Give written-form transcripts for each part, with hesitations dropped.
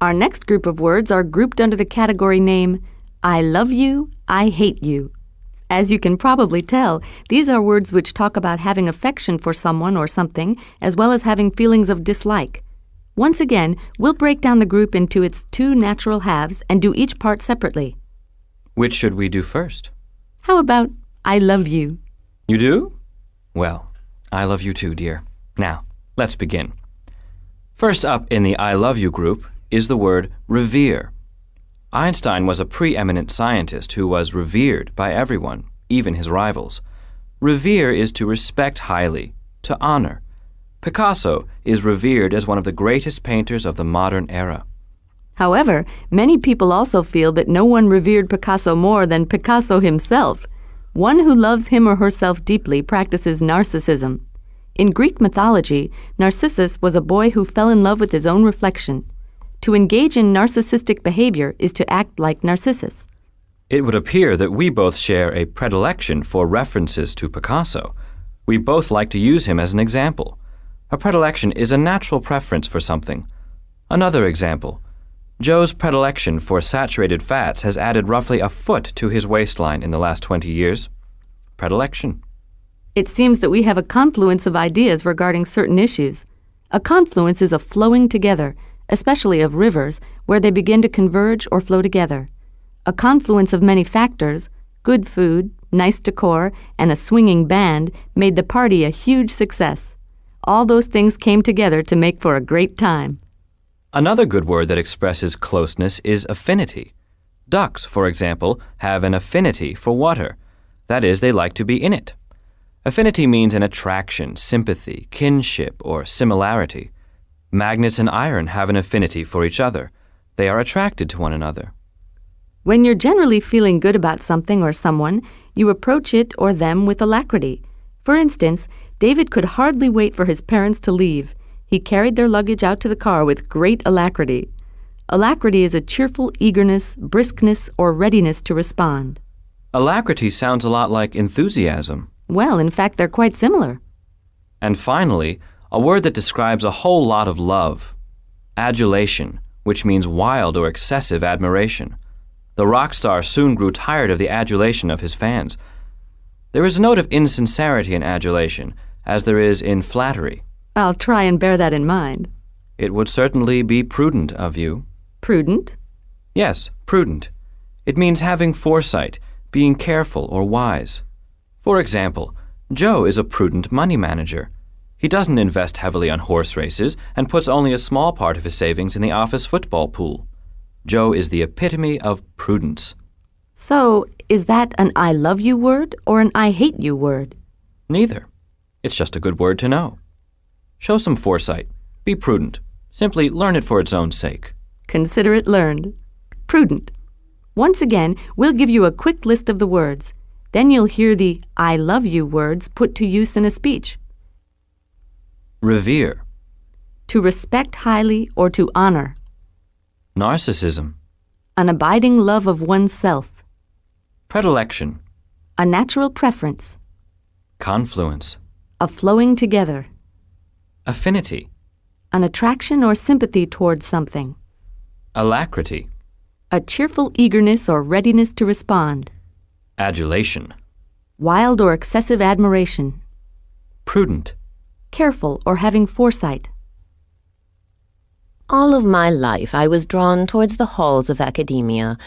Our next group of words are grouped under the category name, I love you, I hate you. As you can probably tell, these are words which talk about having affection for someone or something, as well as having feelings of dislike. Once again, we'll break down the group into its two natural halves and do each part separately. Which should we do first? How about I love you? You do? Well, I love you too, dear. Now, let's begin. First up in the I love you group is the word revere. Einstein was a preeminent scientist who was revered by everyone, even his rivals. Revere is to respect highly, to honor. Picasso is revered as one of the greatest painters of the modern era. However, many people also feel that no one revered Picasso more than Picasso himself. One who loves him or herself deeply practices narcissism. In Greek mythology, Narcissus was a boy who fell in love with his own reflection. To engage in narcissistic behavior is to act like Narcissus. It would appear that we both share a predilection for references to Picasso. We both like to use him as an example. A predilection is a natural preference for something. Another example. Joe's predilection for saturated fats has added roughly a foot to his waistline in the last 20 years. Predilection. It seems that we have a confluence of ideas regarding certain issues. A confluence is a flowing together, especially of rivers, where they begin to converge or flow together. A confluence of many factors, good food, nice decor, and a swinging band made the party a huge success. All those things came together to make for a great time. Another good word that expresses closeness is affinity. Ducks, for example, have an affinity for water. That is, they like to be in it. Affinity means an attraction, sympathy, kinship, or similarity. Magnets and iron have an affinity for each other. They are attracted to one another. When you're generally feeling good about something or someone, you approach it or them with alacrity. For instance, David could hardly wait for his parents to leave. He carried their luggage out to the car with great alacrity. Alacrity is a cheerful eagerness, briskness, or readiness to respond. Alacrity sounds a lot like enthusiasm. Well, in fact, they're quite similar. And finally, a word that describes a whole lot of love. Adulation, which means wild or excessive admiration. The rock star soon grew tired of the adulation of his fans. There is a note of insincerity in adulation, as there is in flattery. I'll try and bear that in mind. It would certainly be prudent of you. Prudent? Yes, prudent. It means having foresight, being careful or wise. For example, Joe is a prudent money manager. He doesn't invest heavily on horse races and puts only a small part of his savings in the office football pool. Joe is the epitome of prudence. So, is that an I love you word or an I hate you word? Neither. It's just a good word to know. Show some foresight. Be prudent. Simply learn it for its own sake. Consider it learned. Prudent. Once again, we'll give you a quick list of the words. Then you'll hear the I love you words put to use in a speech. Revere. To respect highly or to honor. Narcissism. An abiding love of oneself. Predilection. A natural preference. Confluence. A flowing together. Affinity. An attraction or sympathy towards something. Alacrity. A cheerful eagerness or readiness to respond. Adulation. Wild or excessive admiration. Prudent. Careful or having foresight. All of my life I was drawn towards the halls of academia.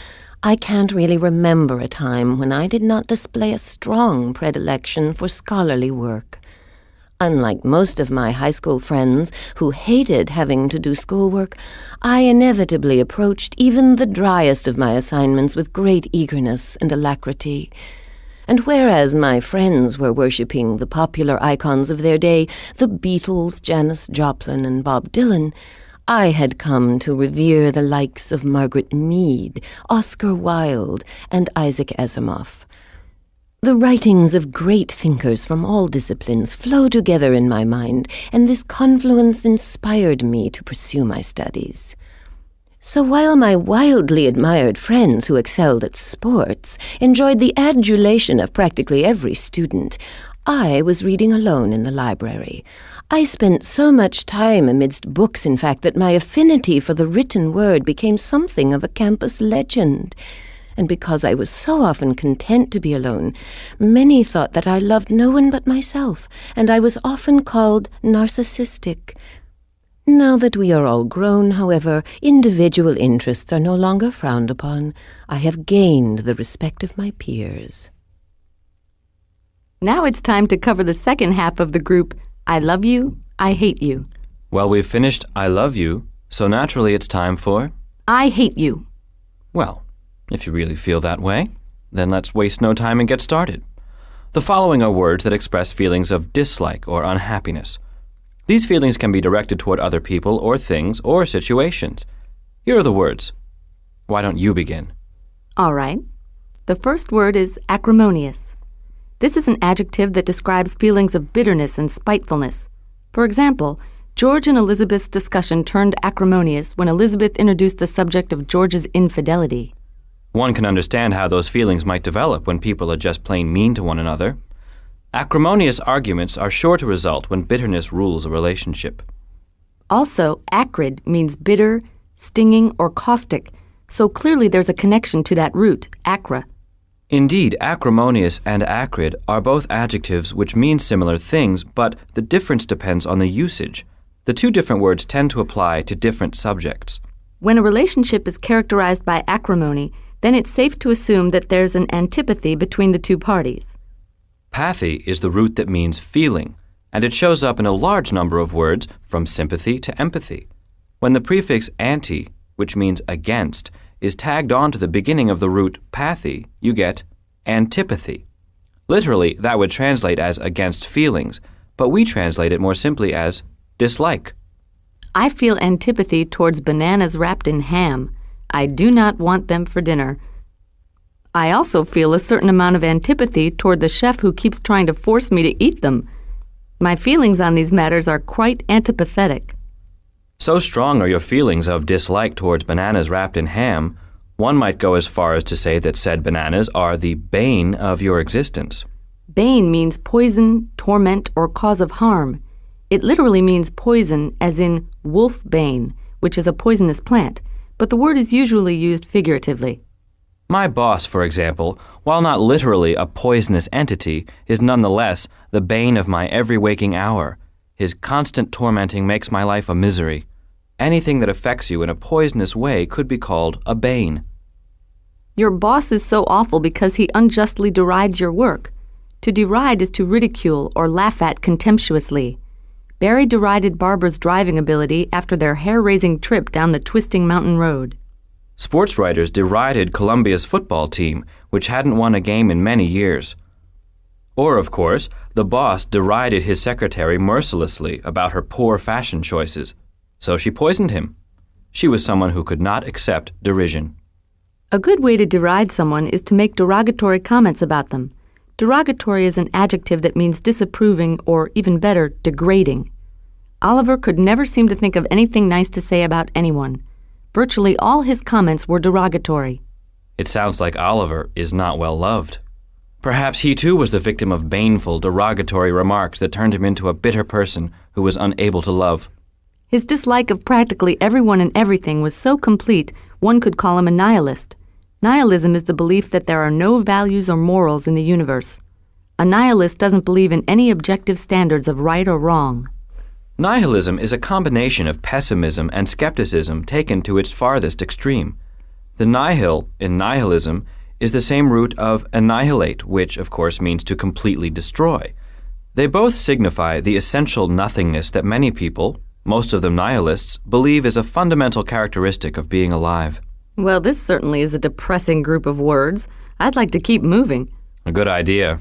I can't really remember a time when I did not display a strong predilection for scholarly work. Unlike most of my high school friends who hated having to do schoolwork, I inevitably approached even the driest of my assignments with great eagerness and alacrity. And whereas my friends were worshipping the popular icons of their day, the Beatles, Janis Joplin, and Bob Dylan, I had come to revere the likes of Margaret Mead, Oscar Wilde, and Isaac Asimov. The writings of great thinkers from all disciplines flow together in my mind, and this confluence inspired me to pursue my studies. So while my wildly admired friends who excelled at sports enjoyed the adulation of practically every student, I was reading alone in the library. I spent so much time amidst books, in fact, that my affinity for the written word became something of a campus legend. And because I was so often content to be alone, many thought that I loved no one but myself, and I was often called narcissistic. Now that we are all grown, however, individual interests are no longer frowned upon. I have gained the respect of my peers. Now it's time to cover the second half of the group, I love you, I hate you. Well, we've finished I love you, so naturally it's time for... I hate you. Well, if you really feel that way, then let's waste no time and get started. The following are words that express feelings of dislike or unhappiness. These feelings can be directed toward other people or things or situations. Here are the words. Why don't you begin? All right. The first word is acrimonious. This is an adjective that describes feelings of bitterness and spitefulness. For example, George and Elizabeth's discussion turned acrimonious when Elizabeth introduced the subject of George's infidelity. One can understand how those feelings might develop when people are just plain mean to one another. Acrimonious arguments are sure to result when bitterness rules a relationship. Also, acrid means bitter, stinging, or caustic, so clearly there's a connection to that root, acra. Indeed, acrimonious and acrid are both adjectives which mean similar things, but the difference depends on the usage. The two different words tend to apply to different subjects. When a relationship is characterized by acrimony, then it's safe to assume that there's an antipathy between the two parties. Pathy is the root that means feeling, and it shows up in a large number of words from sympathy to empathy. When the prefix anti, which means against, is tagged on to the beginning of the root pathy, you get antipathy. Literally, that would translate as against feelings, but we translate it more simply as dislike. I feel antipathy towards bananas wrapped in ham. I do not want them for dinner. I also feel a certain amount of antipathy toward the chef who keeps trying to force me to eat them. My feelings on these matters are quite antipathetic. So strong are your feelings of dislike towards bananas wrapped in ham, one might go as far as to say that said bananas are the bane of your existence. Bane means poison, torment, or cause of harm. It literally means poison, as in wolfbane, which is a poisonous plant, but the word is usually used figuratively. My boss, for example, while not literally a poisonous entity, is nonetheless the bane of my every waking hour. His constant tormenting makes my life a misery. Anything that affects you in a poisonous way could be called a bane. Your boss is so awful because he unjustly derides your work. To deride is to ridicule or laugh at contemptuously. Barry derided Barbara's driving ability after their hair-raising trip down the twisting mountain road. Sports writers derided Columbia's football team, which hadn't won a game in many years. Or, of course, the boss derided his secretary mercilessly about her poor fashion choices, so she poisoned him. She was someone who could not accept derision. A good way to deride someone is to make derogatory comments about them. Derogatory is an adjective that means disapproving or, even better, degrading. Oliver could never seem to think of anything nice to say about anyone. Virtually all his comments were derogatory. It sounds like Oliver is not well loved. Perhaps he too was the victim of baneful, derogatory remarks that turned him into a bitter person who was unable to love. His dislike of practically everyone and everything was so complete, one could call him a nihilist. Nihilism is the belief that there are no values or morals in the universe. A nihilist doesn't believe in any objective standards of right or wrong. Nihilism is a combination of pessimism and skepticism taken to its farthest extreme. The nihil in nihilism is the same root of annihilate, which of course means to completely destroy. They both signify the essential nothingness that many people, most of them nihilists, believe is a fundamental characteristic of being alive. Well, this certainly is a depressing group of words. I'd like to keep moving. A good idea.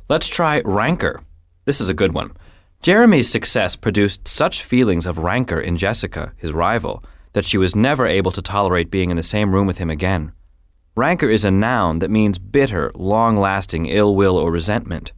Let's try rancor. This is a good one. Jeremy's success produced such feelings of rancor in Jessica, his rival, that she was never able to tolerate being in the same room with him again. Rancor is a noun that means bitter, long-lasting ill will or resentment.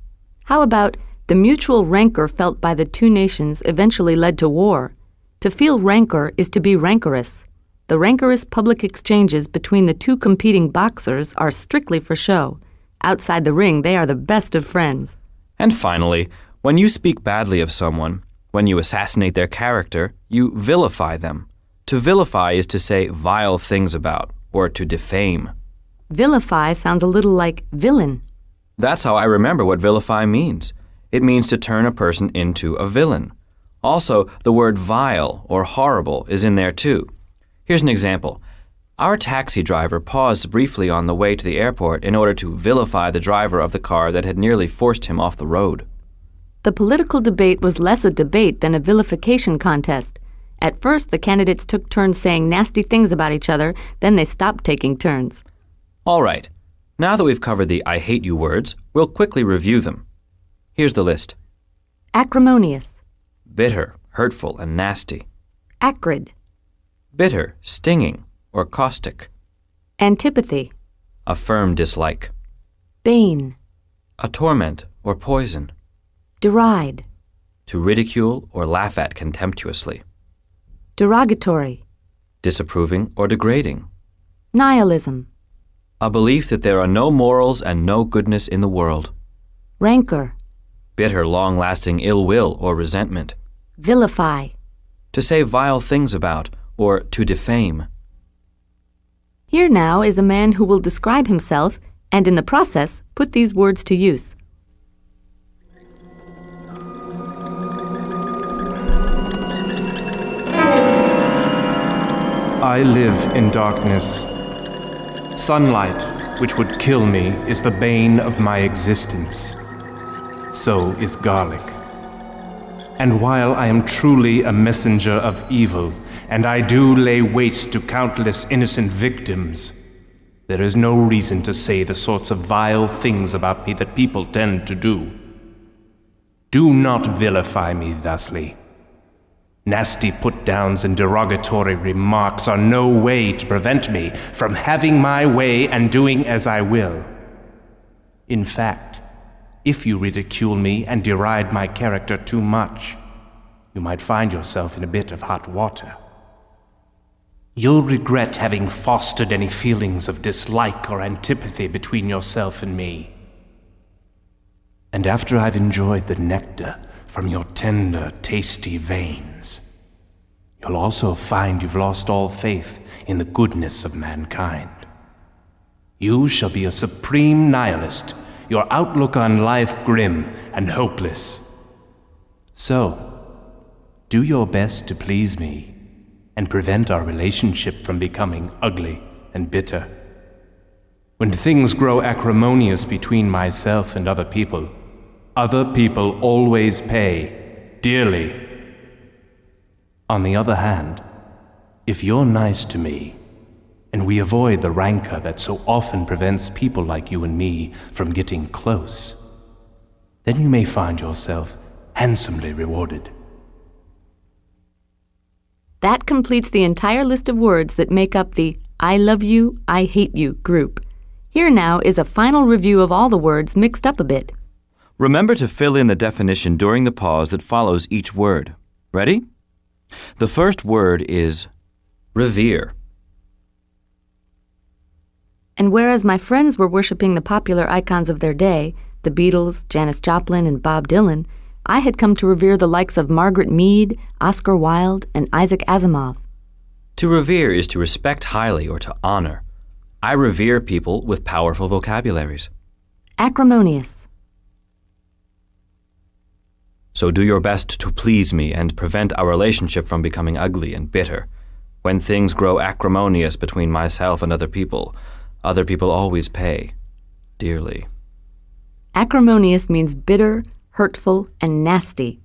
How about the mutual rancor felt by the two nations eventually led to war? To feel rancor is to be rancorous. The rancorous public exchanges between the two competing boxers are strictly for show. Outside the ring, they are the best of friends. And finally, when you speak badly of someone, when you assassinate their character, you vilify them. To vilify is to say vile things about, or to defame. Vilify sounds a little like villain. That's how I remember what vilify means. It means to turn a person into a villain. Also, the word vile or horrible is in there too. Here's an example. Our taxi driver paused briefly on the way to the airport in order to vilify the driver of the car that had nearly forced him off the road. The political debate was less a debate than a vilification contest. At first, the candidates took turns saying nasty things about each other, then they stopped taking turns. All right. Now that we've covered the I hate you words, we'll quickly review them. Here's the list. Acrimonious. Bitter, hurtful, and nasty. Acrid. Bitter, stinging, or caustic. Antipathy. A firm dislike. Bane. A torment or poison. Deride. To ridicule or laugh at contemptuously. Derogatory. Disapproving or degrading. Nihilism. A belief that there are no morals and no goodness in the world. Rancor. Bitter, long-lasting ill will or resentment. Vilify. To say vile things about, or to defame. Here now is a man who will describe himself and in the process put these words to use. I live in darkness. Sunlight, which would kill me, is the bane of my existence. So is garlic. And while I am truly a messenger of evil, and I do lay waste to countless innocent victims, there is no reason to say the sorts of vile things about me that people tend to do. Do not vilify me thusly. Nasty put-downs and derogatory remarks are no way to prevent me from having my way and doing as I will. In fact, if you ridicule me and deride my character too much, you might find yourself in a bit of hot water. You'll regret having fostered any feelings of dislike or antipathy between yourself and me. And after I've enjoyed the nectar from your tender, tasty veins, you'll also find you've lost all faith in the goodness of mankind. You shall be a supreme nihilist, your outlook on life grim and hopeless. So, do your best to please me and prevent our relationship from becoming ugly and bitter. When things grow acrimonious between myself and other people always pay dearly. On the other hand, if you're nice to me, and we avoid the rancor that so often prevents people like you and me from getting close, then you may find yourself handsomely rewarded. That completes the entire list of words that make up the I love you, I hate you group. Here now is a final review of all the words mixed up a bit. Remember to fill in the definition during the pause that follows each word. Ready? The first word is revere. And whereas my friends were worshiping the popular icons of their day, the Beatles, Janis Joplin, and Bob Dylan, I had come to revere the likes of Margaret Mead, Oscar Wilde, and Isaac Asimov. To revere is to respect highly or to honor. I revere people with powerful vocabularies. Acrimonious. So do your best to please me and prevent our relationship from becoming ugly and bitter. When things grow acrimonious between myself and other people always pay dearly. Acrimonious means bitter, hurtful, and nasty.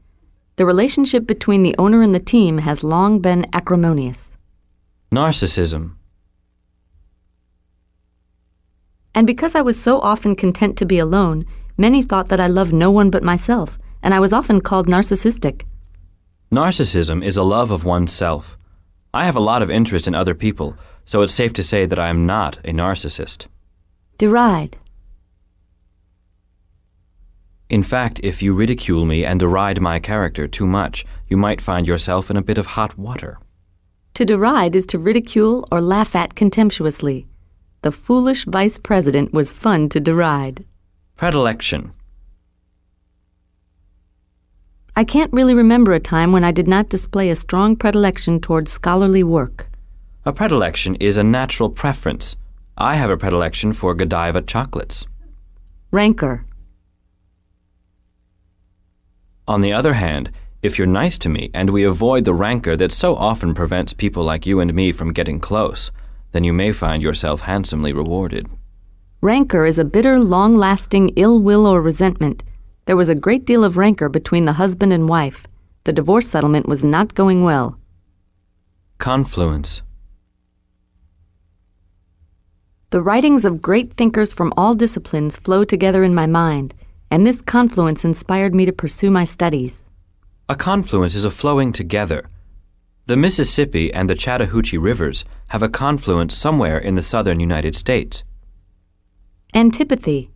The relationship between the owner and the team has long been acrimonious. Narcissism. And because I was so often content to be alone, many thought that I loved no one but myself, and I was often called narcissistic. Narcissism is a love of oneself. I have a lot of interest in other people, so it's safe to say that I am not a narcissist. Deride. In fact, if you ridicule me and deride my character too much, you might find yourself in a bit of hot water. To deride is to ridicule or laugh at contemptuously. The foolish vice president was fun to deride. Predilection. I can't really remember a time when I did not display a strong predilection towards scholarly work. A predilection is a natural preference. I have a predilection for Godiva chocolates. Rancor. On the other hand, if you're nice to me and we avoid the rancor that so often prevents people like you and me from getting close, then you may find yourself handsomely rewarded. Rancor is a bitter, long-lasting ill will or resentment. There was a great deal of rancor between the husband and wife. The divorce settlement was not going well. Confluence. The writings of great thinkers from all disciplines flow together in my mind, and this confluence inspired me to pursue my studies. A confluence is a flowing together. The Mississippi and the Chattahoochee rivers have a confluence somewhere in the southern United States. Antipathy.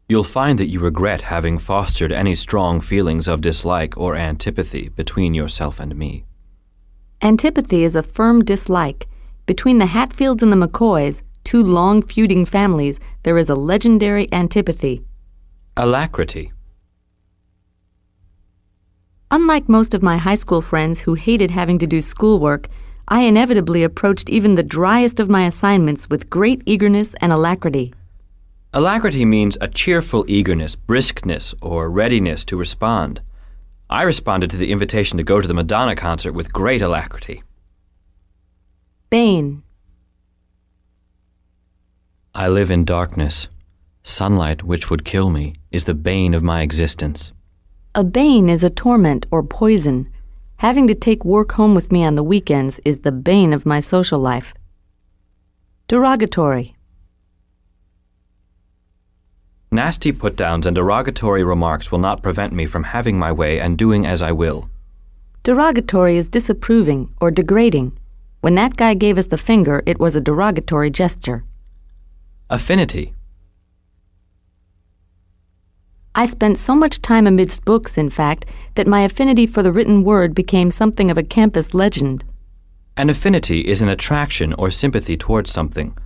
You'll find that you regret having fostered any strong feelings of dislike or antipathy between yourself and me. Antipathy is a firm dislike. Between the Hatfields and the McCoys, two long feuding families, there is a legendary antipathy. Alacrity. Unlike most of my high school friends who hated having to do schoolwork, I inevitably approached even the driest of my assignments with great eagerness and alacrity. Alacrity means a cheerful eagerness, briskness, or readiness to respond. I responded to the invitation to go to the Madonna concert with great alacrity. Bane. I live in darkness. Sunlight, which would kill me, is the bane of my existence. A bane is a torment or poison. Having to take work home with me on the weekends is the bane of my social life. Derogatory. Nasty put-downs and derogatory remarks will not prevent me from having my way and doing as I will. Derogatory is disapproving or degrading. When that guy gave us the finger, it was a derogatory gesture. Affinity. I spent so much time amidst books, in fact, that my affinity for the written word became something of a campus legend. An affinity is an attraction or sympathy towards something.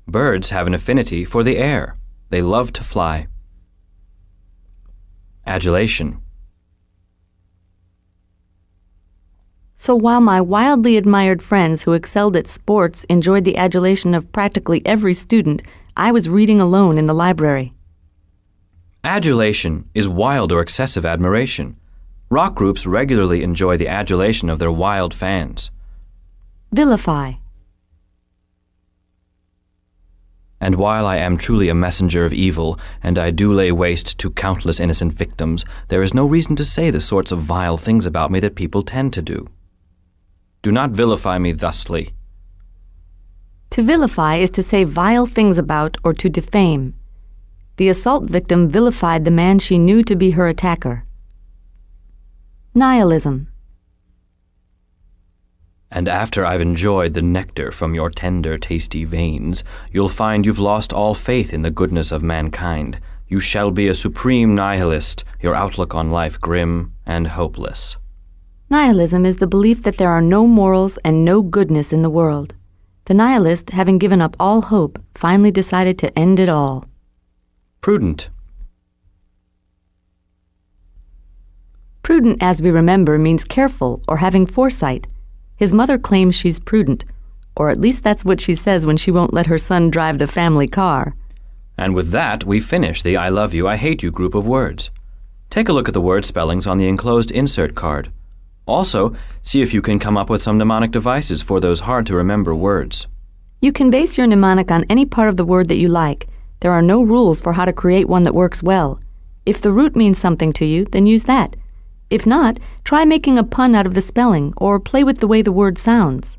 Birds have an affinity for the air. They love to fly. Adulation. So while my wildly admired friends who excelled at sports enjoyed the adulation of practically every student, I was reading alone in the library. Adulation is wild or excessive admiration. Rock groups regularly enjoy the adulation of their wild fans. Vilify. And while I am truly a messenger of evil, and I do lay waste to countless innocent victims, there is no reason to say the sorts of vile things about me that people tend to do. Do not vilify me thusly. To vilify is to say vile things about or to defame. The assault victim vilified the man she knew to be her attacker. Nihilism. And after I've enjoyed the nectar from your tender, tasty veins, you'll find you've lost all faith in the goodness of mankind. You shall be a supreme nihilist, your outlook on life grim and hopeless. Nihilism is the belief that there are no morals and no goodness in the world. The nihilist, having given up all hope, finally decided to end it all. Prudent. Prudent, as we remember, means careful or having foresight. His mother claims she's prudent, or at least that's what she says when she won't let her son drive the family car. And with that, we finish the I love you, I hate you group of words. Take a look at the word spellings on the enclosed insert card. Also, see if you can come up with some mnemonic devices for those hard-to-remember words. You can base your mnemonic on any part of the word that you like. There are no rules for how to create one that works well. If the root means something to you, then use that. If not, try making a pun out of the spelling or play with the way the word sounds.